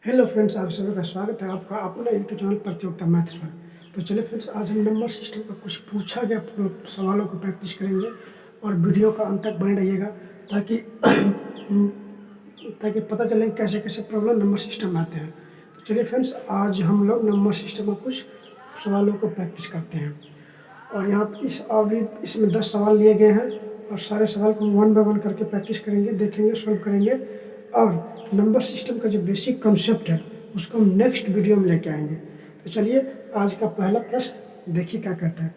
Hello friends, आप सभी का स्वागत है आपका अपना यूट्यूब चैनल प्रतियोगिता मैथ्स पर। तो चलिए फ्रेंड्स, आज हम नंबर सिस्टम पर कुछ पूछा गया सवालों को प्रैक्टिस करेंगे और वीडियो का अंत तक बने रहिएगा ताकि पता चले कैसे कैसे प्रॉब्लम नंबर सिस्टम में आते हैं। तो चलिए फ्रेंड्स, आज हम लोग नंबर सिस्टम में कुछ सवालों को प्रैक्टिस करते हैं। और यहाँ अभी इसमें 10 सवाल लिए गए हैं और सारे सवाल को 1 बाय 1 करके प्रैक्टिस करेंगे, देखेंगे, सॉल्व करेंगे और नंबर सिस्टम का जो बेसिक कॉन्सेप्ट है उसको हम नेक्स्ट वीडियो में लेके आएंगे। तो चलिए, आज का पहला प्रश्न देखिए क्या कहता है।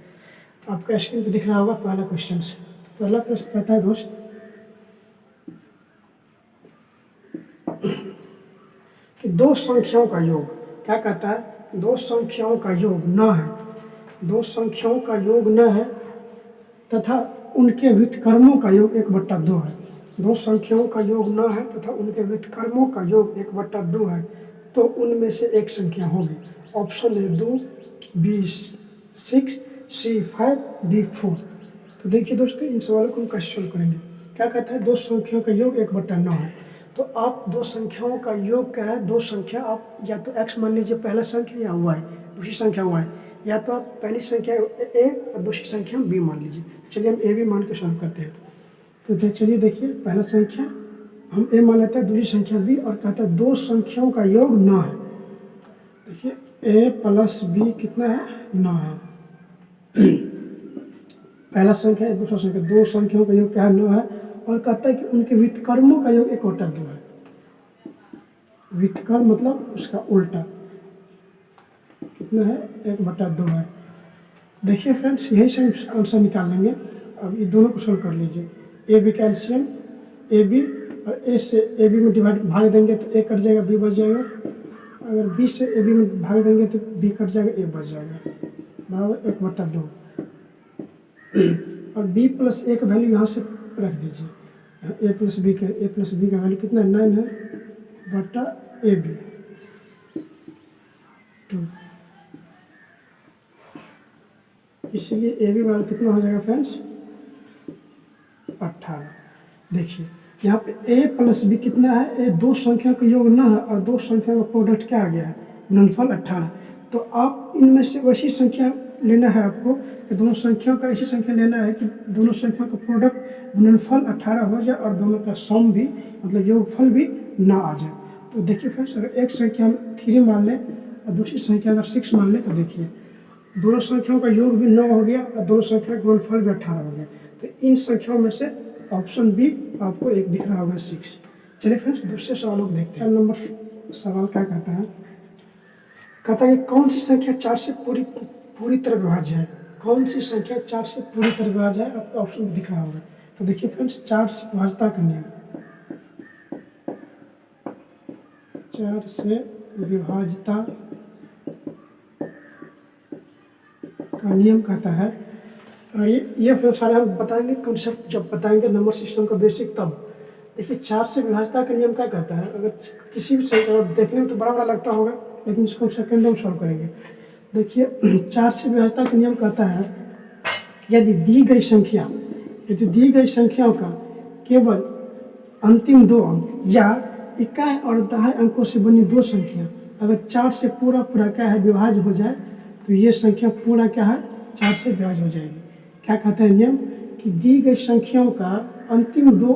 आपका स्क्रीन पे दिख रहा होगा पहला क्वेश्चन से। तो पहला प्रश्न कहता है दोस्त कि दो संख्याओं का योग, क्या कहता है, दो संख्याओं का योग न है, दो संख्याओं का योग न है तथा उनके व्युत्क्रमों का योग 1/2 है। दो संख्याओं का योग न है तथा उनके व्युत्क्रमों का योग 1/2 है, तो उनमें से एक संख्या होगी। ऑप्शन है 2, बी 6, सी 5, डी 4। तो देखिए दोस्तों, इन सवालों को हम कैसे सोल्व करेंगे। क्या कहता है, दो संख्याओं का योग 1/9 है। तो आप दो संख्याओं का योग कह रहे हैं, दो संख्या आप या तो x मान लीजिए पहला संख्या या y दूसरी संख्या y, या तो आप पहली संख्या a और दूसरी संख्या b मान लीजिए। चलिए हम a b मान के सॉल्व करते हैं। तो चलिए देखिए, पहला संख्या हम a मान लेते हैं, दूसरी संख्या b, और कहता है दो संख्याओं का योग 9 है। देखिए a प्लस b कितना है, 9 है। पहला संख्या है, दूसरा संख्या, दो संख्याओं का योग क्या है, 9 है। और कहता है कि उनके व्युत्क्रमों का योग 1/2 है। व्युत्क्रम मतलब उसका उल्टा कितना है, 1/2 है। देखिए फ्रेंड्स, यही से आंसर निकाल लेंगे। अब ये दोनों को सोल्व कर लीजिए। ए बी का एलसीएम ए बी, और ए से ए बी में भाग देंगे तो ए कट जाएगा, बी बच जाएगा। अगर बी से ए बी में भाग देंगे तो बी कट जाएगा, ए बच जाएगा, बराबर 1/2। और बी प्लस ए का वैल्यू यहाँ से रख दीजिए। ए प्लस बी का वैल्यू कितना है, 9 है बटा ए बी 2। इसलिए ए बी बराबर कितना हो जाएगा फ्रेंड्स, 18। देखिए यहाँ पे a प्लस बी कितना है, ए दो संख्या का योग न है और दो संख्या का प्रोडक्ट क्या आ गया है, गुणनफल 18। तो आप इनमें से वैसी संख्या लेना है आपको कि दोनों संख्याओं का ऐसी संख्या लेना है कि दोनों संख्याओं का प्रोडक्ट गुणनफल 18 हो जाए और दोनों का सम भी मतलब योगफल भी ना आ जाए। तो देखिए फ्रेंड्स, अगर एक संख्या हम 3 मान लें और दूसरी संख्या अगर 6 मान लें, तो देखिए दोनों संख्याओं का योग भी 9 हो गया और दोनों संख्या का गुणनफल भी 18 हो गया। तो इन संख्याओं में से ऑप्शन बी आपको एक दिख रहा होगा, 6। चलिए फ्रेंड्स, दूसरे सवालों को देखते हैं। नंबर सवाल क्या कहता है, कहता है कि कौन सी संख्या 4 से पूरी तरह विभाज्य है। कौन सी संख्या 4 से पूरी तरह विभाज्य है, आपको ऑप्शन दिख रहा होगा। तो देखिए फ्रेंड्स, 4 से विभाज्यता का नियम, 4 से विभाज्यता का नियम कहता है, और ये फिर सारे हम बताएंगे कंसेप्ट जब बताएंगे नंबर सिस्टम का बेसिक तब। देखिए 4 से विभाज्यता का नियम क्या कहता है, अगर किसी भी संख्या देखने में तो बड़ा बड़ा लगता होगा, लेकिन इसको हम सेकेंड में सॉल्व करेंगे। देखिए 4 से विभाज्यता का नियम कहता है कि यदि दी गई संख्याओं का केवल अंतिम 2 अंक या इकाई और दहाई अंकों से बनी 2 संख्या अगर 4 से पूरा क्या है, विभाज्य हो जाए, तो ये संख्या पूरा क्या है, 4 से विभाज्य हो जाएगी। क्या कहता है नियम, कि दी गई संख्याओं का अंतिम 2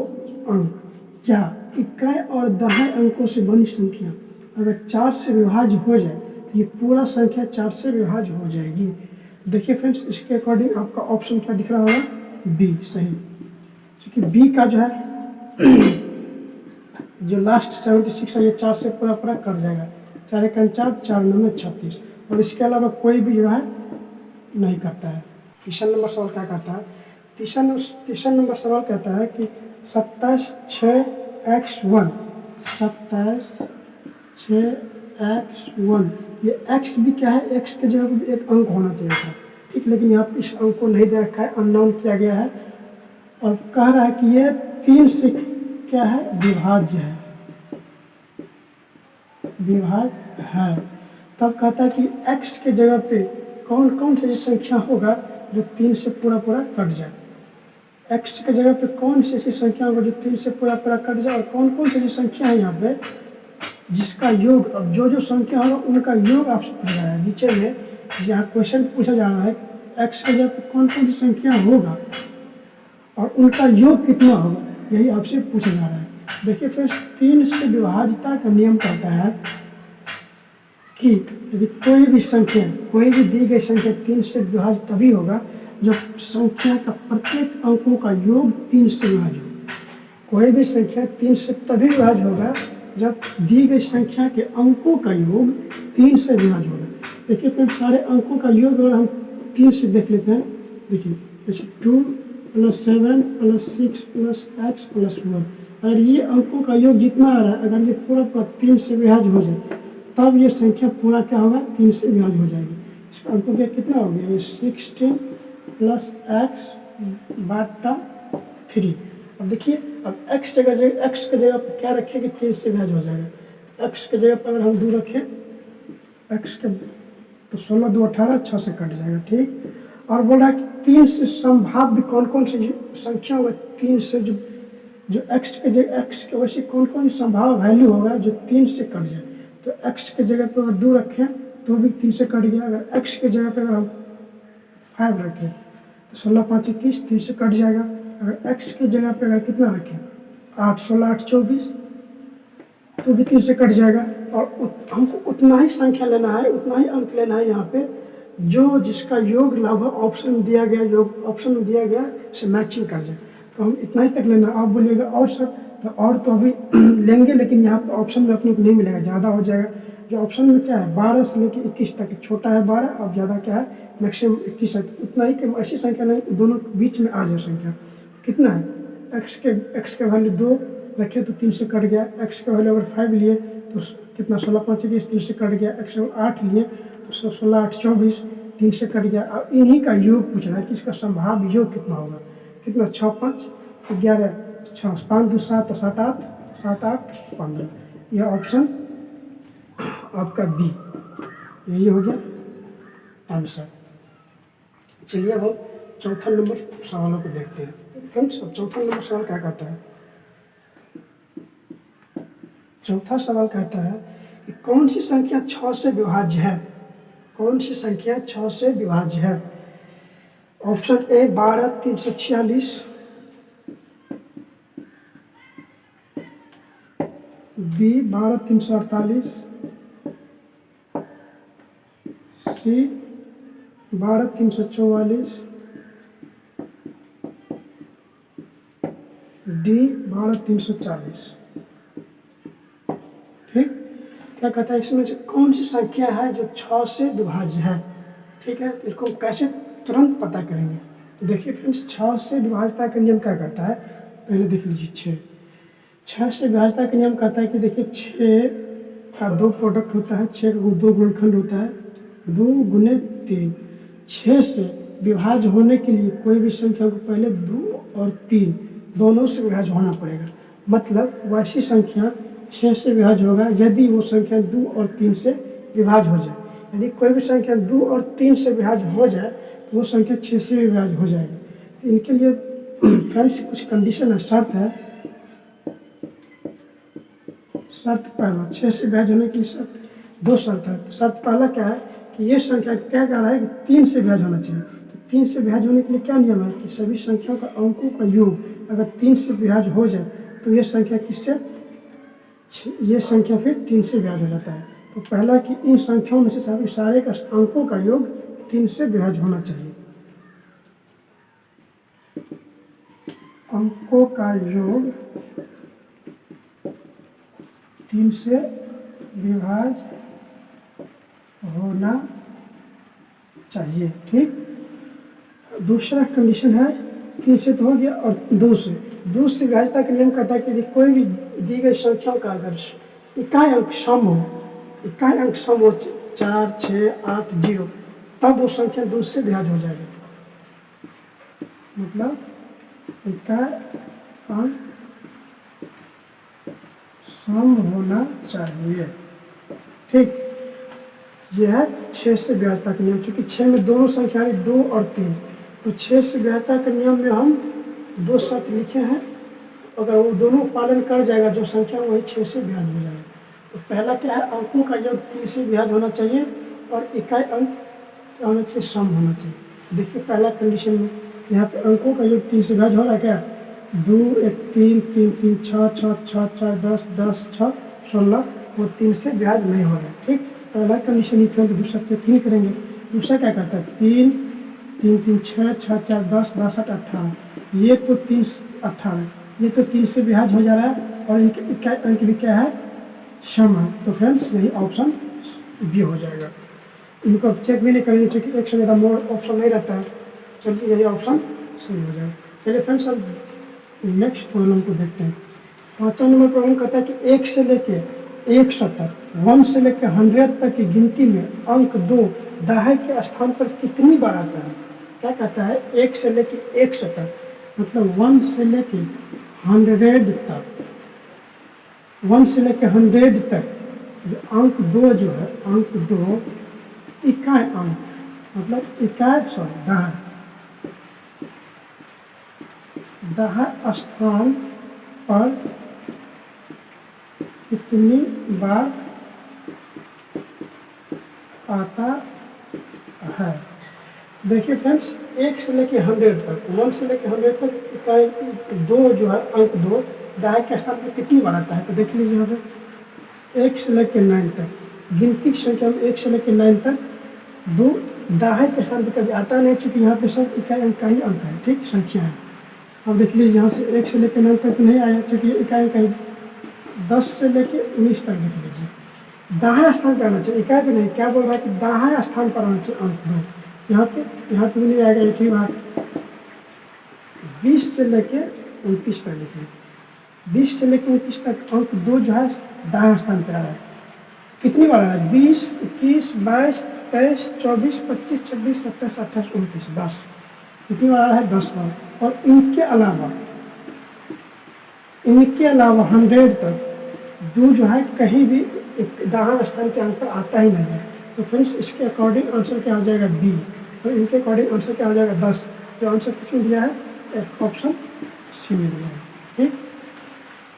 अंक या इकाई और दहाई अंकों से बनी संख्या अगर 4 से विभाज्य हो जाए तो ये पूरा संख्या 4 से विभाज्य हो जाएगी। देखिए फ्रेंड्स, इसके अकॉर्डिंग आपका ऑप्शन क्या दिख रहा होगा, बी सही। क्योंकि बी का जो है जो लास्ट 76 है, ये 4 से पूरा कट जाएगा। 4 × 4, 4 × 9 = 36, और इसके अलावा कोई भी जो है नहीं करता है। तीसरा नंबर सवाल क्या कहता है, तीसरा नंबर सवाल कहता है कि 27 6x1, 27 6x1, ये x भी क्या है, x के जगह पर एक अंक होना चाहिए था, ठीक, लेकिन यहाँ पर इस अंक को नहीं दे रखा है, अननोन किया गया है और कह रहा है कि ये 3 से क्या है, विभाज्य है, विभाज्य है। तब कहता है कि x के जगह पे कौन कौन सी संख्या होगा जो 3 से पूरा कट जाए। x के जगह पे कौन सी ऐसी संख्या होगा जो 3 से पूरा कट जाए, और कौन कौन सी संख्या है यहाँ पे जिसका योग, अब जो संख्या होगा उनका योग आपसे पूछा जा रहा है। नीचे में यहाँ क्वेश्चन पूछा जा रहा है एक्स की जगह पर कौन कौन सी संख्या होगा और उनका योग कितना होगा, यही आपसे पूछा जा रहा है। देखिए फ्रेंड्स, 3 से विभाज्यता का नियम कहता है कि यदि कोई भी संख्या, कोई भी दी गई संख्या 3 से विभाज्य तभी होगा जब संख्या का प्रत्येक अंकों का योग 3 से विभाज्य हो। कोई भी संख्या 3 से तभी विभाज्य होगा जब दी गई संख्या के अंकों का योग 3 से विभाज्य होगा। देखिए फ्रेंड्स, सारे अंकों का योग अगर हम 3 से देख लेते हैं, देखिए जैसे 2 + 7 + 6 + x + 1, अगर ये अंकों का योग जितना आ रहा है, अगर ये पूरा 3 से विभाज्य हो जाए तब ये संख्या पूरा क्या होगा, 3 से विभाज्य हो जाएगी। इसका अंकों का कितना हो गया, ये 16 + x / 3। अब देखिए, अब x की जगह पर क्या रखें कि 3 से विभाज्य हो जाएगा। x की जगह पर अगर हम 2 रखें, x के तो 16 × 2 = 18, 6 से कट जाएगा, ठीक। और बोल रहा है कि 3 से संभाव्य कौन कौन सी संख्या होगा, 3 से जो x के जगह x के वैसे कौन कौन सी संभाव्य वैल्यू होगा जो 3 से कट जाए। तो x के जगह पर अगर 2 रखें तो भी 3 से कट गया। अगर x के जगह पर अगर हम 5 रखें तो 16 × 5 = 21, 3 से कट जाएगा। अगर x के जगह पर अगर कितना रखें 8, 16 × 8 = 24, तो भी 3 से कट जाएगा। और हमको उतना ही संख्या लेना है, उतना ही अंक लेना है यहाँ पे जो जिसका योग लगभग ऑप्शन में दिया गया, योग ऑप्शन में दिया गया से मैचिंग कर जाए। तो हम इतना ही तक लेना। आप बोलिएगा और सर, तो और तो अभी लेंगे लेकिन यहाँ पर ऑप्शन में अपने को नहीं मिलेगा, ज़्यादा हो जाएगा। जो ऑप्शन में क्या है 12 से लेकर 21 तक, छोटा है 12 और ज़्यादा क्या है मैक्सिमम 21 है। उतना ही कि ऐसी संख्या नहीं, दोनों के बीच में आ जाए संख्या। कितना है, एक्स के वैल्यू 2 रखे तो 3 से कट गया। एक्स का वैल्यू अगर 5 लिए तो कितना 16 × 5 = 21, 3 से कट गया। एक्स 8 लिए तो 16 × 8 = 24, 3 से कट गया। अब इन्हीं का योग पूछ रहा है कि इसका संभाव्य योग कितना होगा। कितना 6 × 5 = 11, 6 × 5 = 2 = 7, 7 × 8 = 7, 8 = 15। यह ऑप्शन आपका बी, यही हो गया आंसर। चलिए अब हम चौथा नंबर सवालों को देखते हैं। फ्रेंड्स, अब चौथा नंबर सवाल क्या कहता है। चौथा सवाल कहता है कि कौन सी संख्या 6 से विभाज्य है, कौन सी संख्या 6 से विभाज्य है। Option A 12 × 346, B 12 × 348, C 12 × 344, D 12 × 340। ठीक, क्या कहता है इसमें से कौन सी संख्या है जो 6 से विभाज्य है। ठीक है, तो इसको कैसे तुरंत पता करेंगे। तो देखिए फ्रेंड्स, 6 से विभाज्यता का नियम क्या कहता है, पहले देख लीजिए। 6 से विभाज्यता का नियम कहता है कि देखिए 6 का 2 प्रोडक्ट होता है, 6 का 2 गुणनखंड होता है, 2 × 3। 6 से विभाज्य होने के लिए कोई भी संख्या को पहले 2 और 3 दोनों से विभाज्य होना पड़ेगा। मतलब वैसी संख्या 6 से विभाज्य होगा यदि वो संख्या 2 और 3 से विभाज्य हो जाए। यदि कोई भी संख्या 2 और 3 से विभाज्य हो जाए तो वो संख्या 6 से विभाज्य हो जाएगी। तो इनके लिए फ्रेंड्स कुछ कंडीशन है, शर्त है। शर्त पहला, 6 से विभाज्य होने के लिए 2 शर्त है। तो शर्त पहला क्या है कि ये संख्या क्या कह रहा है कि 3 से विभाज्य होना चाहिए। तो 3 से विभाज्य होने के लिए क्या नियम है कि सभी संख्याओं का अंकों का योग अगर 3 से विभाज्य हो जाए तो ये संख्या किससे, ये संख्या फिर 3 से विभाज्य हो जाता है। तो पहला कि इन संख्याओं में से सभी सारे का अंकों का योग 3 से विभाज्य होना चाहिए। अंकों का योग 3 से विभाज्य होना चाहिए। ठीक, दूसरा कंडीशन है 3 से तो हो गया और 2 से विभाज्यता का नियम कहता है कि यदि कोई भी दी गई संख्याओं का अगर इकाई अंक सम हो, 4, 6, 8, 0, तब वो संख्या 2 से विभाज्य हो जाएगी। मतलब इकाई अंक सम होना चाहिए। ठीक, यह है 6 से विभाज्यता का नियम। क्योंकि 6 में दोनों संख्याएं 2 और 3, तो 6 से विभाज्यता के नियम में हम 2 शर्त लिखे हैं। अगर वो दोनों पालन कर जाएगा जो संख्या, वही 6 से विभाज्य हो जाएगा। तो पहला क्या है, अंकों का योग 3 से विभाज्य होना चाहिए और इकाई अंक क्या होना चाहिए, सम होना चाहिए। देखिए पहला कंडीशन में यहाँ पे अंकों का योग 3 से विभाज्य हो रहा है क्या, 2 1 3 3 3 6 6 6 4 10 10 6 16, वो 3 से विभाज्य नहीं हो रहा है। ठीक, पहला कंडीशन ही फेल, दूसरा चेक नहीं करेंगे। दूसरा क्या करता है, 3 3 3 6 6 4 10 10 8 18, ये तो 3 18, ये तो 3 से विभाज्य हो जा रहा है और इनके इकाई अंक भी क्या है, सम है। तो फ्रेंड्स यही ऑप्शन बी हो जाएगा। इनको अब चेक भी नहीं करेंगे क्योंकि एक से ज़्यादा मोर ऑप्शन नहीं रहता है। चलिए यही ऑप्शन सही हो जाएगा। चलिए फ्रेंड्स अब नेक्स्ट प्रॉब्लम को देखते हैं। 5वां नंबर प्रॉब्लम कहता है कि 1 से लेके 100 तक, 1 से लेके 100 तक की गिनती में अंक 2 दाहे के स्थान पर कितनी बार आता है। क्या कहता है, 1 से लेके 100 तक, मतलब 1 से लेके 100 तक, 1 से लेके 100 तक जो अंक 2 जो है, अंक 2 इकाई अंक, मतलब इकाई दाह स्थान पर कितनी बार आता है। देखिए फ्रेंड्स, 1 से लेके 100 तक, 1 से लेके 100 तक इकाई 2 जो है, अंक 2 दाएं के स्थान पर कितनी बार आता है। तो देख लीजिए यहाँ पे 1 से लेके 9 तक, गिनती की संख्या में 1 से लेके 9 तक 2 दाएं के स्थान पर कभी आता नहीं, चूँकि यहाँ पे सब इकाई अंक का ही अंक है। ठीक, संख्या है। अब देख लीजिए यहाँ से 1 से लेके 9 तक नहीं आया क्योंकि इकाई अंक है। 10 से लेके 19 तक देख लीजिए, दाएं स्थान पर आना चाहिए, इकाई पे नहीं। क्या बोल रहा है कि दाएं स्थान पर आना चाहिए अंक 2, यहाँ पे भी नहीं आएगा एक ही बार। 20 से लेके 29 तक देखिए, 20 से लेके 29 तक अंक 2 जो है दाएं स्थान पर आ रहा है। कितनी बार आ रहा है, 20 21 22 23 24 25 26 27 28 29 10, कितनी बार आ रहा है, 10 बार। और इनके अलावा 100 तक 2 जो है कहीं भी दाहिने स्थान के अंक पर आता ही नहीं है। तो फ्रेंड्स इसके अकॉर्डिंग आंसर क्या हो जाएगा, बी। और इनके अकॉर्डिंग आंसर क्या हो जाएगा, 10। जो आंसर किसमें दिया है, ऑप्शन सी में दिया है। ठीक,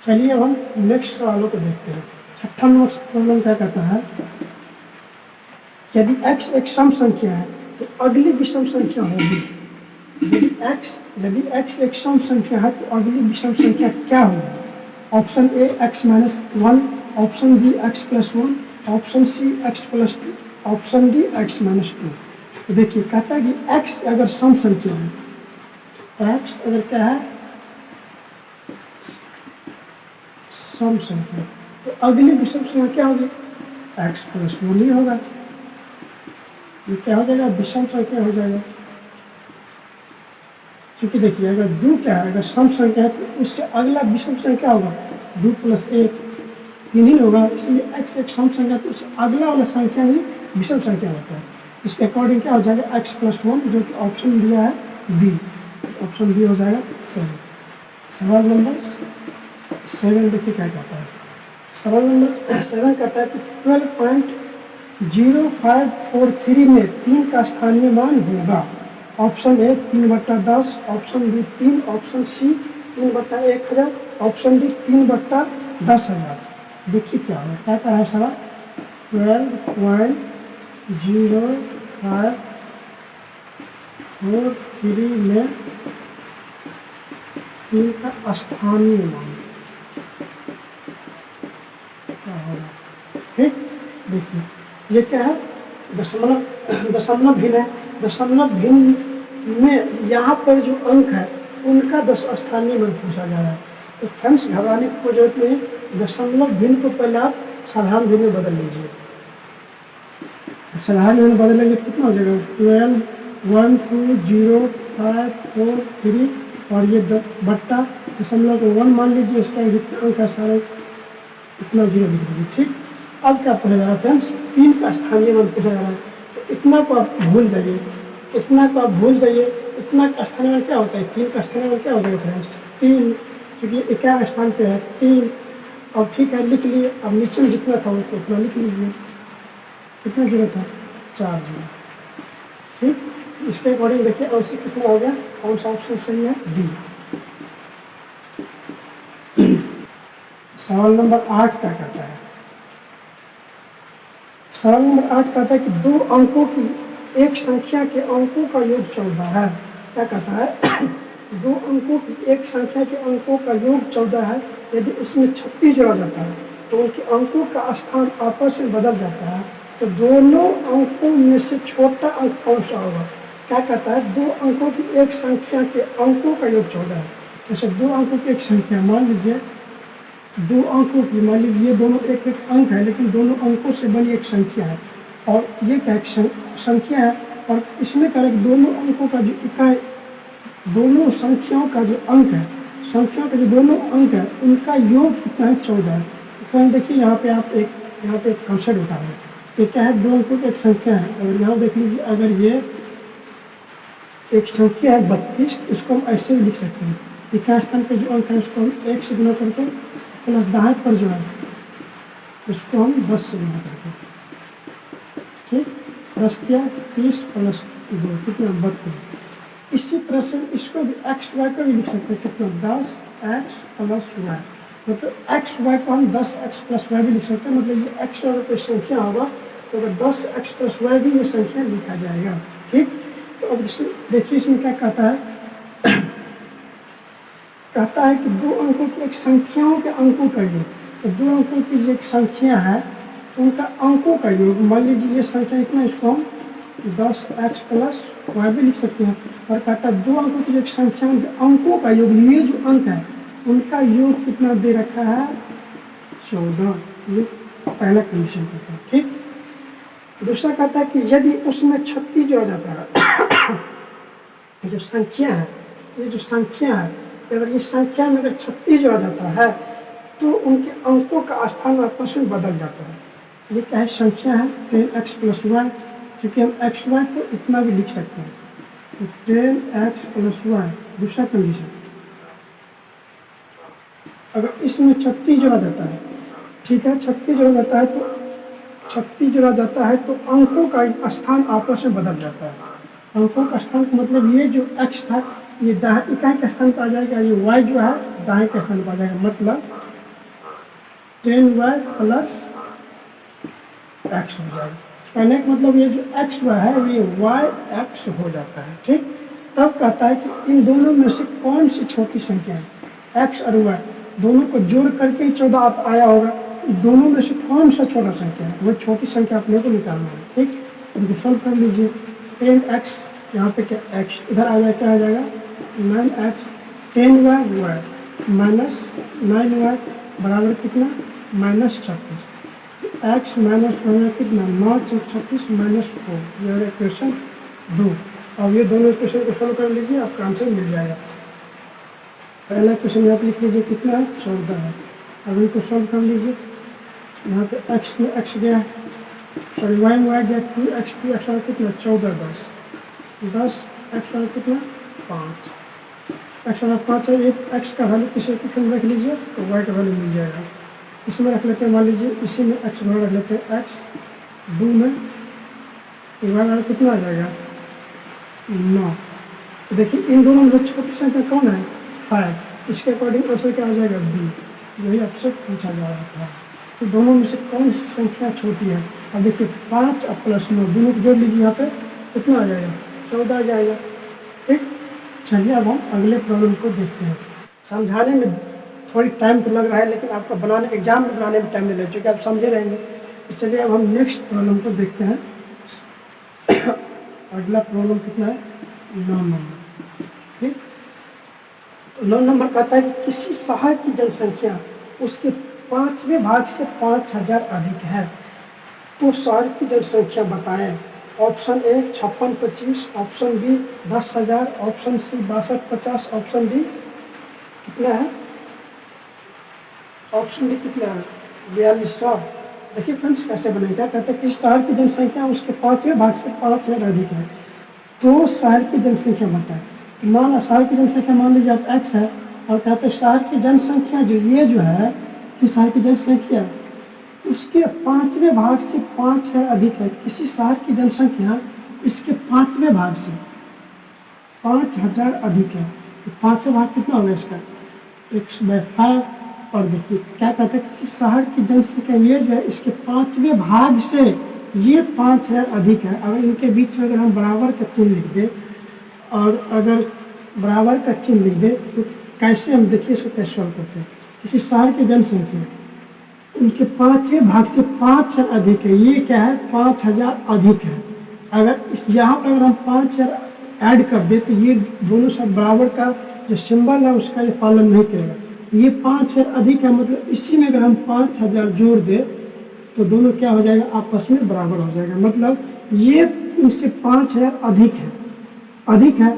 चलिए अब हम नेक्स्ट सवालों को देखते हैं। 6वां नंबर प्रॉब्लम क्या कहता है, यदि x एक सम संख्या है तो अगली विषम संख्या होगी। यदि x एक सम संख्या है तो अगली विषम संख्या क्या होगी। Option A x-1, option B x+1, option C x+2, option D x-2। तो देखिए कहता है कि x अगर सम संख्या है, x अगर क्या है, सम संख्या, तो अगली विषम संख्या क्या होगी, x+1 ही होगा। ये क्या हो जाएगा, विषम संख्या हो जाएगा। क्योंकि देखिए अगर 2 क्या है, अगर सम संख्या है तो उससे अगला विषम संख्या होगा 2 + 1 3 ही होगा। इसलिए x एक सम संख्या तो उससे अगला वाला संख्या ही विषम संख्या होता है। इसके अकॉर्डिंग क्या हो जाएगा, x+1, जो कि ऑप्शन दिया है बी, ऑप्शन बी हो जाएगा सही। सवाल नंबर 7 देखिए क्या कहता है। सवाल नंबर 7 कहता है कि 12.0543 में 3 का स्थानीय मान होगा। Option A 3/10, option B 3, option C 3/1000, option D 3/10,000। देखिए क्या होगा, क्या कहा है सवाल, 12.0543 में 3 का स्थानीय मान क्या होगा। ठीक, देखिए ये क्या है, दशमलव भिन्न है। दशमलव भिन्न में यहाँ पर जो अंक है उनका स्थानीय मान पूछा जा रहा है। तो फ्रेंड्स घबराने की कोई जरूरत नहीं, दशमलव भिन्न को पहले आप साधारण भिन्न में बदल लीजिए। साधारण भिन्न में बदलेंगे कितना हो जाएगा, 12.12053 और ये बट्टा दशमलव को 1 मान लीजिए, इसका जितना अंक है सारे इतना 0 लिख दीजिए। ठीक, अब क्या पूछा जा रहा है फ्रेंड्स, 3 का स्थानीय मान पूछा जा रहा है। तो इतना को आप भूल जाइए, इतना का स्थानीय मान क्या होता है, 3 का स्थानीय मान क्या हो जाएगा फ्रेंड्स, 3, क्योंकि इकाई स्थान पे है 3। और ठीक है, लिख लिए। अब नीचे में जितना था उसको उतना लिख लीजिए। कितना 0 था, 4 0। ठीक, इसके अकॉर्डिंग देखिए आंसर कितना हो गया, कौन सा ऑप्शन सही है, डी। सवाल नंबर 8 क्या कहता है, सवाल नंबर 8 कहता है कि 2 अंकों की एक संख्या के अंकों का योग 14 है। क्या कहता है 2 अंकों की एक संख्या के अंकों का योग 14 है। यदि उसमें 36 जोड़ा जाता है तो उनके अंकों का स्थान आपस में बदल जाता है, तो दोनों अंकों में से छोटा अंक कौन सा होगा। क्या कहता है 2 अंकों की एक संख्या के अंकों का योग 14 है। जैसे 2 अंकों की एक संख्या, मान लीजिए 2 अंकों की, मान लीजिए दोनों एक एक अंक है, लेकिन दोनों अंकों से बनी एक संख्या है, और ये क्या एक संख्या है, और इसमें क्या है दोनों अंकों का जो इकाई, दोनों संख्याओं का जो अंक है, संख्याओं के जो दोनों अंक है उनका योग कितना है 14 है। फ्रेंड देखिए यहाँ पे आप यहाँ पे एक कंसेप्ट बता रहे हैं। ये क्या है 2 अंकों की एक संख्या है, और यहाँ देख लीजिए अगर ये एक संख्या है 32, इसको हम ऐसे भी लिख सकते हैं। इकाई स्थान पे जो अंक है उसको हम 1 से गुना करके प्लस दाएं पर जो है उसको हम 10 से गुना करके, ठीक, प्लस किया 30 प्लस 2 कितना 32। इसी तरह से इसको भी एक्स वाई का भी लिख सकते हैं, कितना 10x प्लस वाई, मतलब एक्स वाई को हम 10x प्लस वाई भी लिख सकते हैं। मतलब ये एक्स वाई कोई संख्या होगा तो अगर 10x प्लस वाई भी ये संख्या लिखा जाएगा, ठीक। तो अब देखिए इसमें क्या कहता है कहता है कि 2 अंकों की एक संख्याओं के अंकों का योग, तो 2 अंकों की जो एक संख्या है उनका अंकों का योग, मान लीजिए ये संख्या इतना, इसको हम 10x प्लस वाई भी लिख सकते हैं। और कहता है 2 अंकों की जो एक संख्या उनके अंकों का योग, ये जो अंक है उनका योग कितना दे रखा है 14, ये पहला कंडीशन कहता है, ठीक। दूसरा कहता है कि यदि उसमें 36 जोड़ा जाता है ये जो संख्या है, ये जो संख्या है, अगर इस संख्या में अगर 36 जोड़ा जाता है तो उनके अंकों का स्थान आपस में बदल जाता है। ये क्या है संख्या है 10x प्लस वाई, क्योंकि हम एक्स वाई को इतना भी लिख सकते हैं, तो 10x प्लस वाई। दूसरा कंडीशन, अगर इसमें 36 जोड़ा जाता है, ठीक है 36 जोड़ा जाता है, तो 36 जोड़ा जाता है तो अंकों का स्थान आपस में बदल जाता है। अंकों का स्थान का मतलब ये जो x था ये दाएं इकाई के स्थान पर आ जाएगा, ये y जो है दाएं के स्थान पर आ जाएगा, मतलब 10y प्लस x हो जाएगा। कहने का मतलब ये जो x y है ये yx हो जाता है, ठीक। तब कहता है कि इन दोनों में से कौन सी छोटी संख्या है, x और y दोनों को जोड़ करके ही 14 आया होगा, दोनों में से कौन सा छोटा संख्या है, वो छोटी संख्या अपने को निकालना है, ठीक। इनको सॉल्व कर लीजिए। 10x यहाँ पे क्या x इधर आ जाएगा, क्या आ जाएगा 9x, 10y y minus 9y बराबर कितना -36, x माइनस 1 कितना 9 × 36 -4, ये इक्वेशन 2। अब ये दोनों इक्वेशन को सॉल्व कर लीजिए, आपका आंसर मिल जाएगा। पहला क्वेश्चन यहाँ पे लिख लीजिए कितना है 14 है। अब इनको सॉल्व कर लीजिए, यहाँ पे x में x गया, सॉरी y में y गया 2x, 2x और कितना 14 10 x और कितना 5, x और 5 है, ये x का वैल्यू किसी इक्वेशन में रख लीजिए तो y का वैल्यू मिल जाएगा। इसमें रख लेते हैं, मान लीजिए इसी में x वैल्यू रख लेते हैं, x 2 में तो y वैल्यू कितना आ जाएगा 9। तो देखिए इन दोनों में छोटी संख्या कौन है 5, इसके अकॉर्डिंग आंसर क्या आ जाएगा B, यही आपसे पूछा जा रहा था। तो दोनों में से कौन सी संख्या छोटी है। अब देखिए 5 और प्लस 9 दोनों को जोड़ लीजिए, यहाँ पे कितना आ जाएगा 14 आ जाएगा, ठीक। चलिए अब हम अगले प्रॉब्लम को देखते हैं। समझाने में थोड़ी टाइम तो लग रहा है, लेकिन आपका बनाने एग्जाम में बनाने में टाइम नहीं लग, चूँकि आप समझे रहेंगे। तो चलिए अब हम नेक्स्ट प्रॉब्लम को देखते हैं। अगला प्रॉब्लम कितना है 9 नंबर, ठीक। 9 नंबर कहता है कि किसी शहर की जनसंख्या उसके 5वें भाग से 5000 अधिक है, तो शहर की जनसंख्या बताएं। Option A 5625, option B 10,000, option C 6250, option D कितना है, ऑप्शन डी कितना है 4200। देखिए फ्रेंड्स कैसे बनेगा, कहते हैं कि शहर की जनसंख्या उसके 5वें भाग से 5000 अधिक है, तो शहर की जनसंख्या बताएं। मान शहर की जनसंख्या मान लीजिए आप x है, और कहते हैं शहर की जनसंख्या जो ये जो है कि शहर की जनसंख्या उसके 5वें भाग से 5 है अधिक है। किसी शहर की जनसंख्या इसके 5वें भाग से 5000 अधिक है, तो 5वें भाग कितना होगा इसका x/5। और देखिए क्या कहते हैं किसी शहर की जनसंख्या ये जो है इसके 5वें भाग से ये 5000 अधिक है। अगर इनके बीच में अगर हम बराबर का चिन्ह लिख दें और अगर बराबर का चिन्ह लिख दें तो कैसे हम देखिए इसको कैसे सॉल्व करते हैं। किसी शहर की जनसंख्या उनके 5वें भाग से 5000 अधिक है, ये क्या है 5000 अधिक है। अगर इस यहाँ पर अगर हम 5000 ऐड कर दे तो ये दोनों सब बराबर का जो सिंबल है उसका ये पालन नहीं करेगा। ये 5000 अधिक है, मतलब इसी में अगर हम 5000 जोड़ दे तो दोनों क्या हो जाएगा आपस में बराबर हो जाएगा। मतलब ये इनसे 5000 अधिक है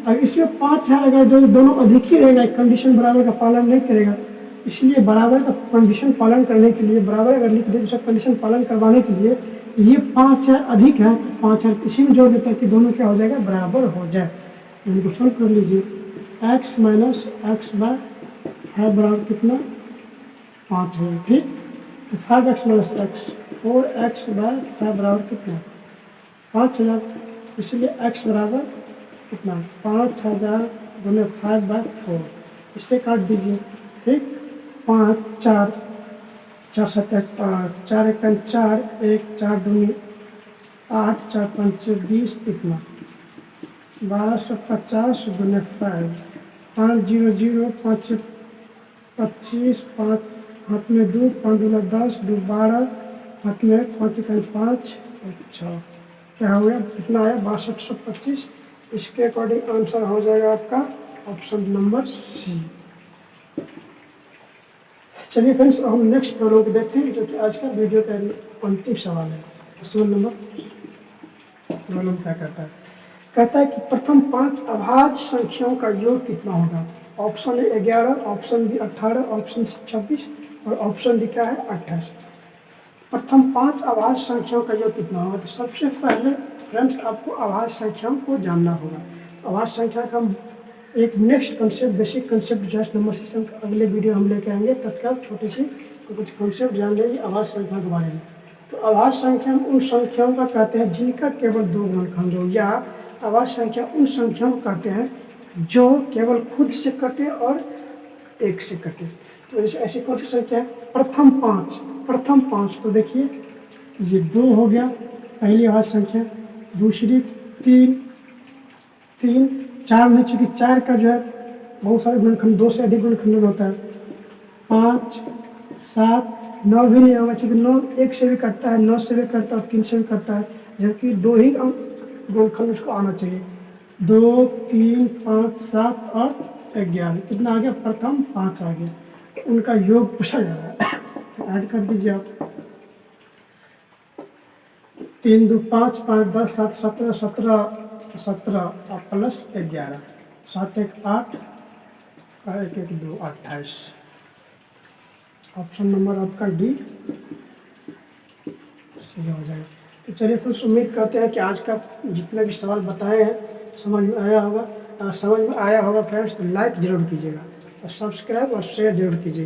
और इसमें 5000 अगर जो दोनों अधिक ही रहेगा, कंडीशन बराबर का पालन नहीं करेगा, इसलिए बराबर का कंडीशन पालन करने के लिए बराबर अगर लिख दे तो कंडीशन पालन करवाने के लिए ये 5000 अधिक है, 5000 इसी में जोड़ देता है कि दोनों क्या हो जाएगा बराबर हो जाए। इनको सॉल्व कर लीजिए। x माइनस एक्स बाय है बराबर कितना 5000, ठीक। तो 5x minus x 4x bye 5 बराबर कितना 5000, इसलिए x बराबर कितना 5000 गुने 5 बाय 4, इससे काट दीजिए, ठीक। 5 4 4 7 4 1 4 1 4 2 8 4 5 20 कितना 1250 गुने 5 5 0 0 5 25 5 हाथ में 2 5 दूना 10 2 12 हाथ में 5 1 5 6 क्या हो गया कितना आया 6225। इसके अकॉर्डिंग आंसर हो जाएगा आपका ऑप्शन नंबर सी। चलिए फ्रेंड्स हम नेक्स्ट प्रॉब्लम को देखते हैं जो कि आज का वीडियो का अंतिम सवाल है। क्वेश्चन नंबर प्रॉब्लम क्या कहता है कि प्रथम 5 अभाज्य संख्याओं का योग कितना होगा। Option A 11, option B 18, option C 26 और ऑप्शन डी क्या है 28। प्रथम 5 अभाज्य संख्याओं का योग कितना होगा। तो सबसे पहले फ्रेंड्स आपको अभाज्य संख्याओं को जानना होगा। अभाज्य संख्या का हम एक next concept basic concept just number system का अगले वीडियो हम लेके आएंगे। तत्काल छोटी सी तो कुछ कंसेप्ट जान लेंगे अभाज्य संख्या के बारे में। तो अभाज्य संख्या उन संख्याओं का कहते हैं जिनका केवल 2 गुणनखंड हो, या अभाज्य संख्या उन संख्याओं को कहते हैं जो केवल खुद से कटे और 1 से कटे। तो जैसे ऐसी कौन सी संख्या है प्रथम 5 तो देखिए ये 2 हो गया पहली अभाज्य संख्या, दूसरी 3 4 में चूँकि 4 का जो है बहुत सारे गुणनखंड 2 से अधिक गुणनखंड होता है, 5 7 9 भी नहीं होगा क्योंकि 9 1 से भी कटता है, 9 से भी कटता है और 3 से भी कटता है, जबकि 2 ही गुणनखंड उसको आना चाहिए। 2 3 5 7 और 11 कितना आ गया प्रथम 5 आ गया। उनका योग पूछा जा रहा है, ऐड कर दीजिए आप 3 2 5 5 10 7 17 17 और प्लस 11 7 1 8 और 1 1 2 28। ऑप्शन नंबर आपका डी सही हो जाएगा। तो चलिए फ्रेंड्स उम्मीद करते हैं कि आज का जितने भी सवाल बताए हैं समझ में आया होगा। अगर समझ में आया होगा फ्रेंड्स तो लाइक ज़रूर कीजिएगा और सब्सक्राइब और शेयर जरूर कीजिएगा।